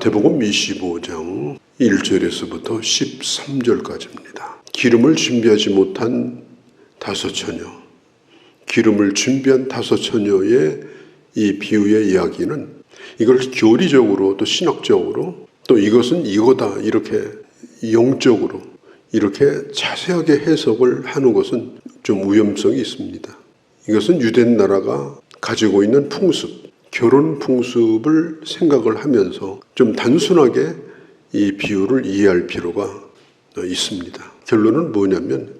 마태복음 25장 1절에서부터 13절까지입니다. 기름을 준비하지 못한 다섯 처녀, 기름을 준비한 다섯 처녀의 이 비유의 이야기는 이걸 교리적으로 또 신학적으로 또 이것은 이거다 이렇게 영적으로 이렇게 자세하게 해석을 하는 것은 좀 위험성이 있습니다. 이것은 유대 나라가 가지고 있는 풍습, 결혼 풍습을 생각을 하면서 좀 단순하게 이 비유를 이해할 필요가 있습니다. 결론은 뭐냐면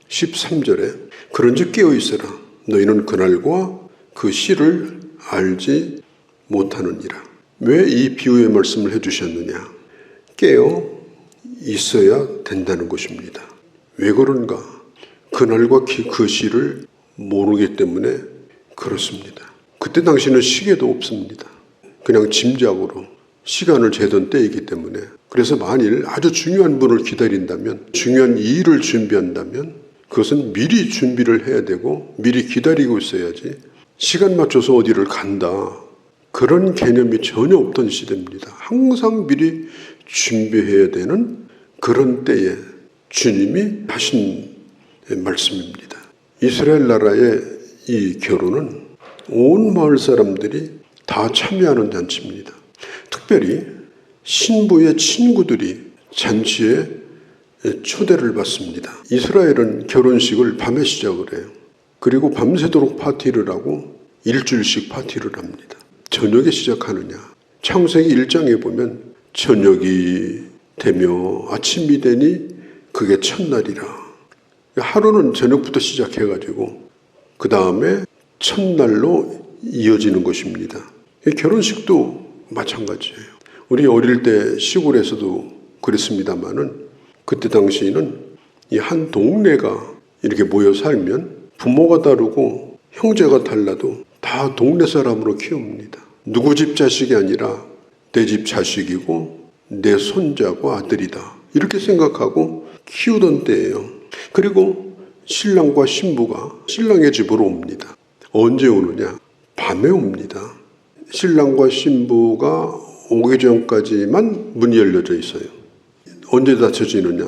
13절에 그런즉 깨어있으라 너희는 그날과 그 시를 알지 못하느니라. 왜 이 비유의 말씀을 해주셨느냐? 깨어 있어야 된다는 것입니다. 왜 그런가? 그날과 그 시를 모르기 때문에 그렇습니다. 그때 당시는 시계도 없습니다. 그냥 짐작으로 시간을 재던 때이기 때문에 그래서 만일 아주 중요한 분을 기다린다면 중요한 일을 준비한다면 그것은 미리 준비를 해야 되고 미리 기다리고 있어야지 시간 맞춰서 어디를 간다 그런 개념이 전혀 없던 시대입니다. 항상 미리 준비해야 되는 그런 때에 주님이 하신 말씀입니다. 이스라엘 나라의 이 결혼은 온 마을 사람들이 다 참여하는 잔치입니다. 특별히 신부의 친구들이 잔치에 초대를 받습니다. 이스라엘은 결혼식을 밤에 시작을 해요. 그리고 밤새도록 파티를 하고 일주일씩 파티를 합니다. 저녁에 시작하느냐? 창세기 1장에 보면 저녁이 되며 아침이 되니 그게 첫날이라. 하루는 저녁부터 시작해가지고 그 다음에 첫날로 이어지는 것입니다. 결혼식도 마찬가지예요. 우리 어릴 때 시골에서도 그랬습니다마는 그때 당시에는 이 한 동네가 이렇게 모여 살면 부모가 다르고 형제가 달라도 다 동네 사람으로 키웁니다. 누구 집 자식이 아니라 내 집 자식이고 내 손자고 아들이다 이렇게 생각하고 키우던 때예요. 그리고 신랑과 신부가 신랑의 집으로 옵니다. 언제 오느냐? 밤에 옵니다. 신랑과 신부가 오기 전까지만 문이 열려져 있어요. 언제 닫혀지느냐?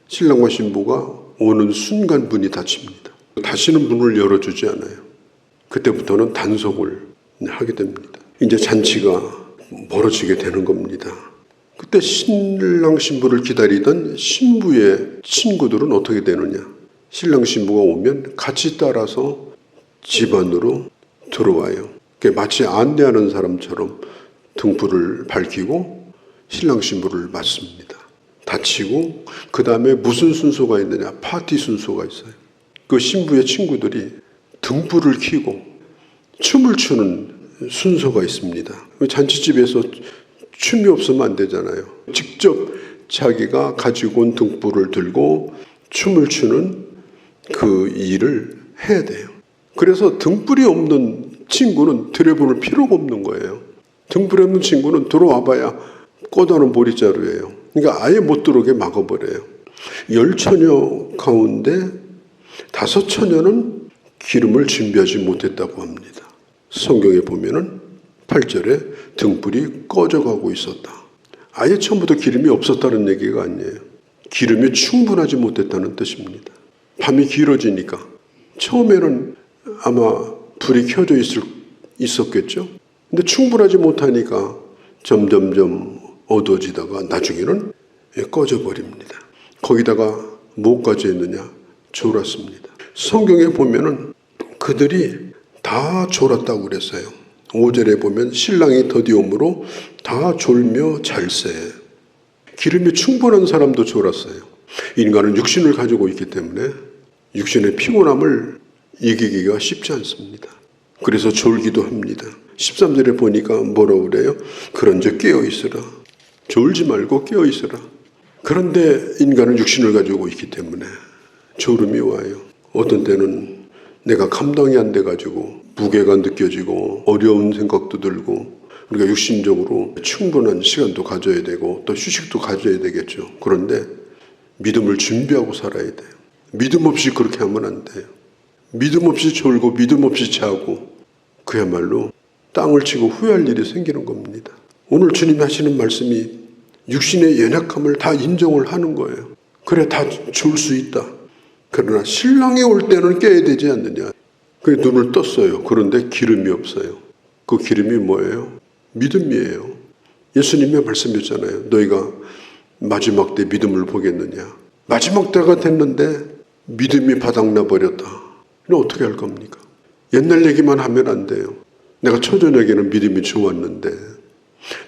신랑과 신부가 오는 순간 문이 닫힙니다. 다시는 문을 열어주지 않아요. 그때부터는 단속을 하게 됩니다. 이제 잔치가 멀어지게 되는 겁니다. 그때 신랑 신부를 기다리던 신부의 친구들은 어떻게 되느냐? 신랑 신부가 오면 같이 따라서 집 안으로 들어와요. 마치 안내하는 사람처럼 등불을 밝히고 신랑 신부를 맞습니다. 다치고 그 다음에 무슨 순서가 있느냐? 파티 순서가 있어요. 그 신부의 친구들이 등불을 켜고 춤을 추는 순서가 있습니다. 잔치집에서 춤이 없으면 안 되잖아요. 직접 자기가 가지고 온 등불을 들고 춤을 추는 그 일을 해야 돼요. 그래서 등불이 없는 친구는 들여보낼 필요가 없는 거예요. 등불이 없는 친구는 들어와봐야 꺼다놓은 보리자루예요. 그러니까 아예 못 들어오게 막아버려요. 10처녀 가운데 5처녀는 기름을 준비하지 못했다고 합니다. 성경에 보면은 8절에 등불이 꺼져가고 있었다. 아예 처음부터 기름이 없었다는 얘기가 아니에요. 기름이 충분하지 못했다는 뜻입니다. 밤이 길어지니까 처음에는 아마 불이 켜져 있었겠죠. 근데 충분하지 못하니까 점점점 어두워지다가 나중에는 꺼져버립니다. 거기다가 뭐까지 했느냐? 졸았습니다. 성경에 보면은 그들이 다 졸았다고 그랬어요. 5절에 보면 신랑이 더디옴으로 다 졸며 잘세. 기름이 충분한 사람도 졸았어요. 인간은 육신을 가지고 있기 때문에 육신의 피곤함을 이기기가 쉽지 않습니다. 그래서 졸기도 합니다. 13절에 보니까 뭐라고 그래요? 그런즉 깨어있으라. 졸지 말고 깨어있으라. 그런데 인간은 육신을 가지고 있기 때문에 졸음이 와요. 어떤 때는 내가 감당이 안 돼가지고 무게가 느껴지고 어려운 생각도 들고 우리가 육신적으로 충분한 시간도 가져야 되고 또 휴식도 가져야 되겠죠. 그런데 믿음을 준비하고 살아야 돼요. 믿음 없이 그렇게 하면 안 돼요. 믿음 없이 졸고 믿음 없이 자고 그야말로 땅을 치고 후회할 일이 생기는 겁니다. 오늘 주님이 하시는 말씀이 육신의 연약함을 다 인정을 하는 거예요. 그래, 다 줄 수 있다. 그러나 신랑이 올 때는 깨야 되지 않느냐. 그 눈을 떴어요. 그런데 기름이 없어요. 그 기름이 뭐예요? 믿음이에요. 예수님의 말씀이었잖아요. 너희가 마지막 때 믿음을 보겠느냐. 마지막 때가 됐는데 믿음이 바닥나 버렸다. 그럼 어떻게 할 겁니까? 옛날 얘기만 하면 안 돼요. 내가 초저녁에는 믿음이 좋았는데,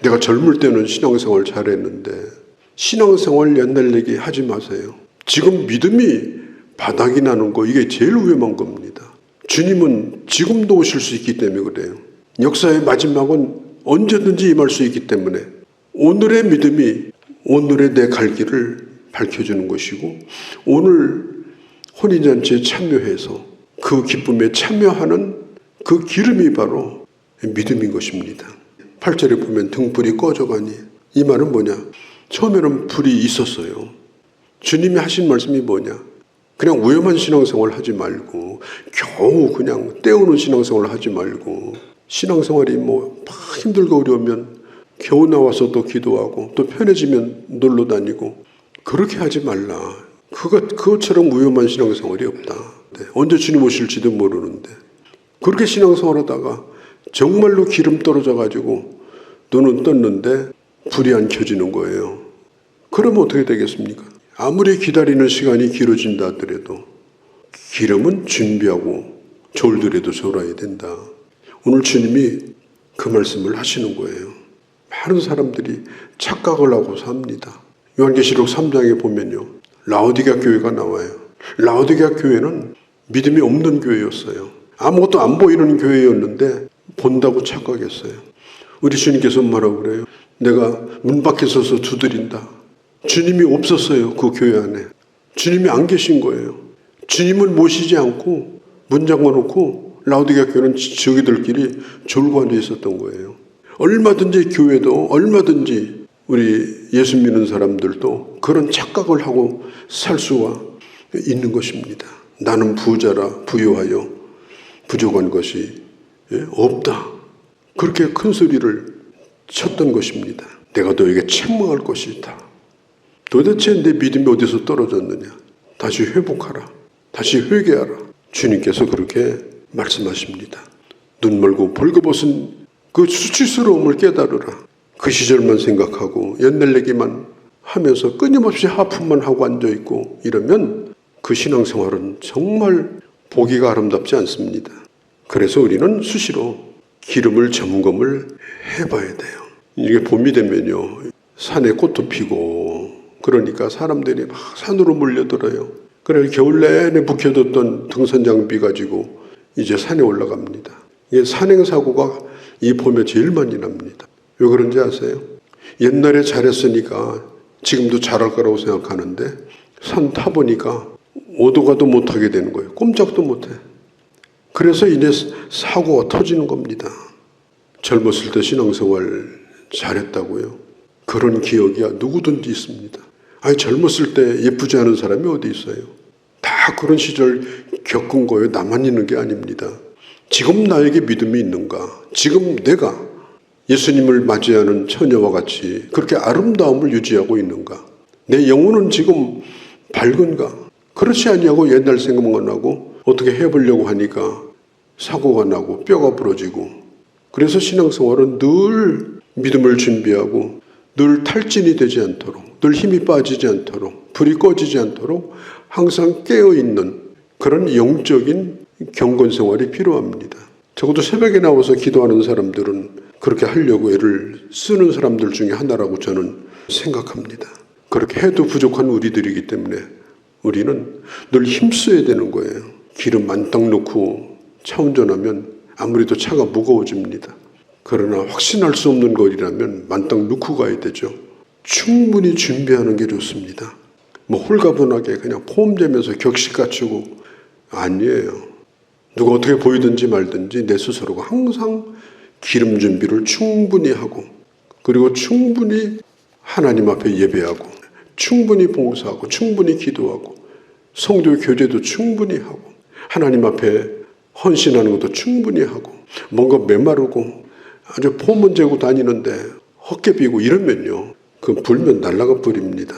내가 젊을 때는 신앙생활 잘했는데, 신앙생활 옛날 얘기 하지 마세요. 지금 믿음이 바닥이 나는 거, 이게 제일 위험한 겁니다. 주님은 지금도 오실 수 있기 때문에 그래요. 역사의 마지막은 언제든지 임할 수 있기 때문에 오늘의 믿음이 오늘의 내 갈 길을 밝혀주는 것이고, 오늘 혼인잔치에 참여해서 그 기쁨에 참여하는 그 기름이 바로 믿음인 것입니다. 8절에 보면 등불이 꺼져가니, 이 말은 뭐냐? 처음에는 불이 있었어요. 주님이 하신 말씀이 뭐냐? 그냥 위험한 신앙생활 하지 말고, 겨우 그냥 때우는 신앙생활 하지 말고, 신앙생활이 막 힘들고 어려우면 겨우 나와서 또 기도하고, 또 편해지면 놀러 다니고, 그렇게 하지 말라. 그것처럼 위험한 신앙생활이 없다. 네, 언제 주님 오실지도 모르는데, 그렇게 신앙생활 하다가 정말로 기름 떨어져가지고 눈은 떴는데 불이 안 켜지는 거예요. 그러면 어떻게 되겠습니까? 아무리 기다리는 시간이 길어진다 하더라도 기름은 준비하고 졸더라도 졸아야 된다. 오늘 주님이 그 말씀을 하시는 거예요. 많은 사람들이 착각을 하고 삽니다. 요한계시록 3장에 보면요, 라오디게아 교회가 나와요. 라오디게아 교회는 믿음이 없는 교회였어요. 아무것도 안 보이는 교회였는데 본다고 착각했어요. 우리 주님께서 뭐라고 그래요? 내가 문 밖에 서서 두드린다. 주님이 없었어요. 그 교회 안에. 주님이 안 계신 거예요. 주님을 모시지 않고 문 잠궈놓고 라오디게아 교회는 저기들끼리 졸고 앉아 있었던 거예요. 얼마든지 교회도, 얼마든지 우리 예수 믿는 사람들도 그런 착각을 하고 살 수가 있는 것입니다. 나는 부자라 부유하여 부족한 것이 없다. 그렇게 큰 소리를 쳤던 것입니다. 내가 너에게 책망할 것이 있다. 도대체 내 믿음이 어디서 떨어졌느냐. 다시 회복하라. 다시 회개하라. 주님께서 그렇게 말씀하십니다. 눈 멀고 벌거벗은 그 수치스러움을 깨달으라. 그 시절만 생각하고 옛날 얘기만 하면서 끊임없이 하품만 하고 앉아있고 이러면 그 신앙생활은 정말 보기가 아름답지 않습니다. 그래서 우리는 수시로 기름을 점검을 해봐야 돼요. 이게 봄이 되면요, 산에 꽃도 피고 그러니까 사람들이 막 산으로 몰려들어요. 그래서 겨울 내내 묵혀뒀던 등산 장비 가지고 이제 산에 올라갑니다. 이게 산행사고가 이 봄에 제일 많이 납니다. 왜 그런지 아세요? 옛날에 잘했으니까 지금도 잘할 거라고 생각하는데 산 타보니까 오도 가도 못하게 되는 거예요. 꼼짝도 못해. 그래서 이제 사고가 터지는 겁니다. 젊었을 때 신앙생활 잘했다고요? 그런 기억이 누구든지 있습니다. 아니, 젊었을 때 예쁘지 않은 사람이 어디 있어요? 다 그런 시절 겪은 거예요. 나만 있는 게 아닙니다. 지금 나에게 믿음이 있는가? 지금 내가 예수님을 맞이하는 처녀와 같이 그렇게 아름다움을 유지하고 있는가? 내 영혼은 지금 밝은가? 그렇지 아니하고 옛날 생각만 하고 어떻게 해보려고 하니까 사고가 나고 뼈가 부러지고, 그래서 신앙생활은 늘 믿음을 준비하고 늘 탈진이 되지 않도록, 늘 힘이 빠지지 않도록, 불이 꺼지지 않도록 항상 깨어있는 그런 영적인 경건생활이 필요합니다. 적어도 새벽에 나와서 기도하는 사람들은 그렇게 하려고 애를 쓰는 사람들 중에 하나라고 저는 생각합니다. 그렇게 해도 부족한 우리들이기 때문에 우리는 늘 힘써야 되는 거예요. 기름 만땅 넣고 차 운전하면 아무래도 차가 무거워집니다. 그러나 확신할 수 없는 거리라면 만땅 넣고 가야 되죠. 충분히 준비하는 게 좋습니다. 홀가분하게 그냥 폼되면서 격식 갖추고 아니에요. 누가 어떻게 보이든지 말든지 내 스스로가 항상 기름 준비를 충분히 하고, 그리고 충분히 하나님 앞에 예배하고, 충분히 봉사하고, 충분히 기도하고, 성도 교제도 충분히 하고, 하나님 앞에 헌신하는 것도 충분히 하고, 뭔가 메마르고 아주 폼은 재고 다니는데 헛개 비고 이러면요, 그 불면 날아가 버립니다.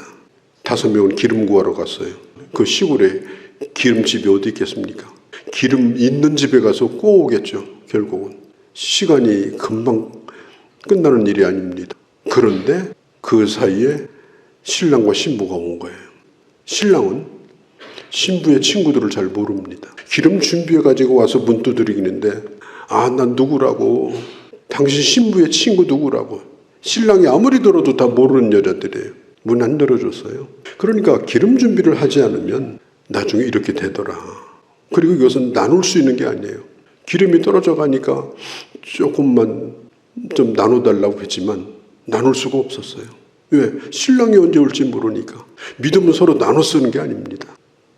5명은 기름 구하러 갔어요. 그 시골에 기름집이 어디 있겠습니까? 기름 있는 집에 가서 구워오겠죠. 결국은 시간이 금방 끝나는 일이 아닙니다. 그런데 그 사이에 신랑과 신부가 온 거예요. 신랑은 신부의 친구들을 잘 모릅니다. 기름 준비해가지고 와서 문 두드리기는데, 난 누구라고, 당신 신부의 친구 누구라고. 신랑이 아무리 들어도 다 모르는 여자들이에요. 문 안 열어줬어요. 그러니까 기름 준비를 하지 않으면 나중에 이렇게 되더라. 그리고 이것은 나눌 수 있는 게 아니에요. 기름이 떨어져 가니까 조금만 좀 나눠달라고 했지만 나눌 수가 없었어요. 왜? 신랑이 언제 올지 모르니까. 믿음은 서로 나눠 쓰는 게 아닙니다.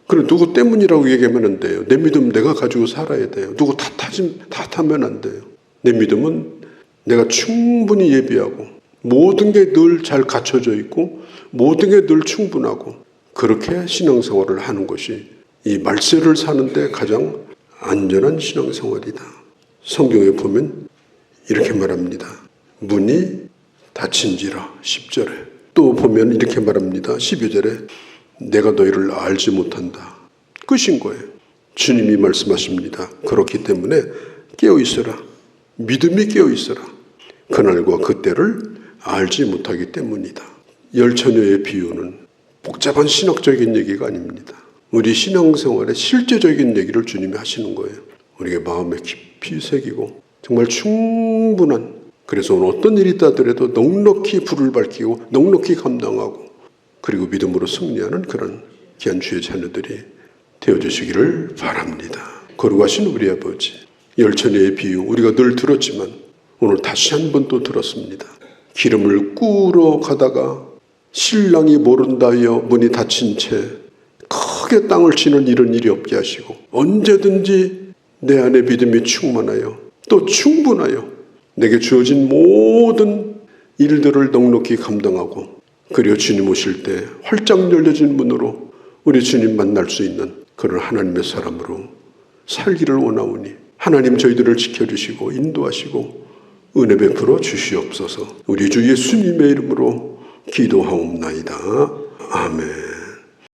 그래, 누구 때문이라고 얘기하면 안 돼요. 내 믿음 내가 가지고 살아야 돼요. 누구 탓하면 안 돼요. 내 믿음은 내가 충분히 예비하고 모든 게 늘 잘 갖춰져 있고 모든 게 늘 충분하고, 그렇게 신앙생활을 하는 것이 이 말세를 사는데 가장 안전한 신앙생활이다. 성경에 보면 이렇게 말합니다. 문이 닫힌지라 10절에. 또 보면 이렇게 말합니다. 12절에 내가 너희를 알지 못한다. 끝인 거예요. 주님이 말씀하십니다. 그렇기 때문에 깨어있어라. 믿음이 깨어있어라. 그날과 그때를 알지 못하기 때문이다. 열처녀의 비유는 복잡한 신학적인 얘기가 아닙니다. 우리 신앙생활의 실제적인 얘기를 주님이 하시는 거예요. 우리가 마음에 깊이 새기고 정말 충분한, 그래서 오늘 어떤 일이 있다더라도 넉넉히 불을 밝히고 넉넉히 감당하고 그리고 믿음으로 승리하는 그런 귀한 주의 자녀들이 되어주시기를 바랍니다. 거룩하신 우리 아버지, 열처녀의 비유 우리가 늘 들었지만 오늘 다시 한 번 또 들었습니다. 기름을 꾸러 가다가 신랑이 모른다 하여 문이 닫힌 채 크게 땅을 치는 이런 일이 없게 하시고 언제든지 내 안에 믿음이 충만하여 또 충분하여 내게 주어진 모든 일들을 넉넉히 감당하고, 그리고 주님 오실 때 활짝 열려진 문으로 우리 주님 만날 수 있는 그런 하나님의 사람으로 살기를 원하오니 하나님 저희들을 지켜주시고 인도하시고 은혜 베풀어 주시옵소서. 우리 주 예수님의 이름으로 기도하옵나이다. 아멘.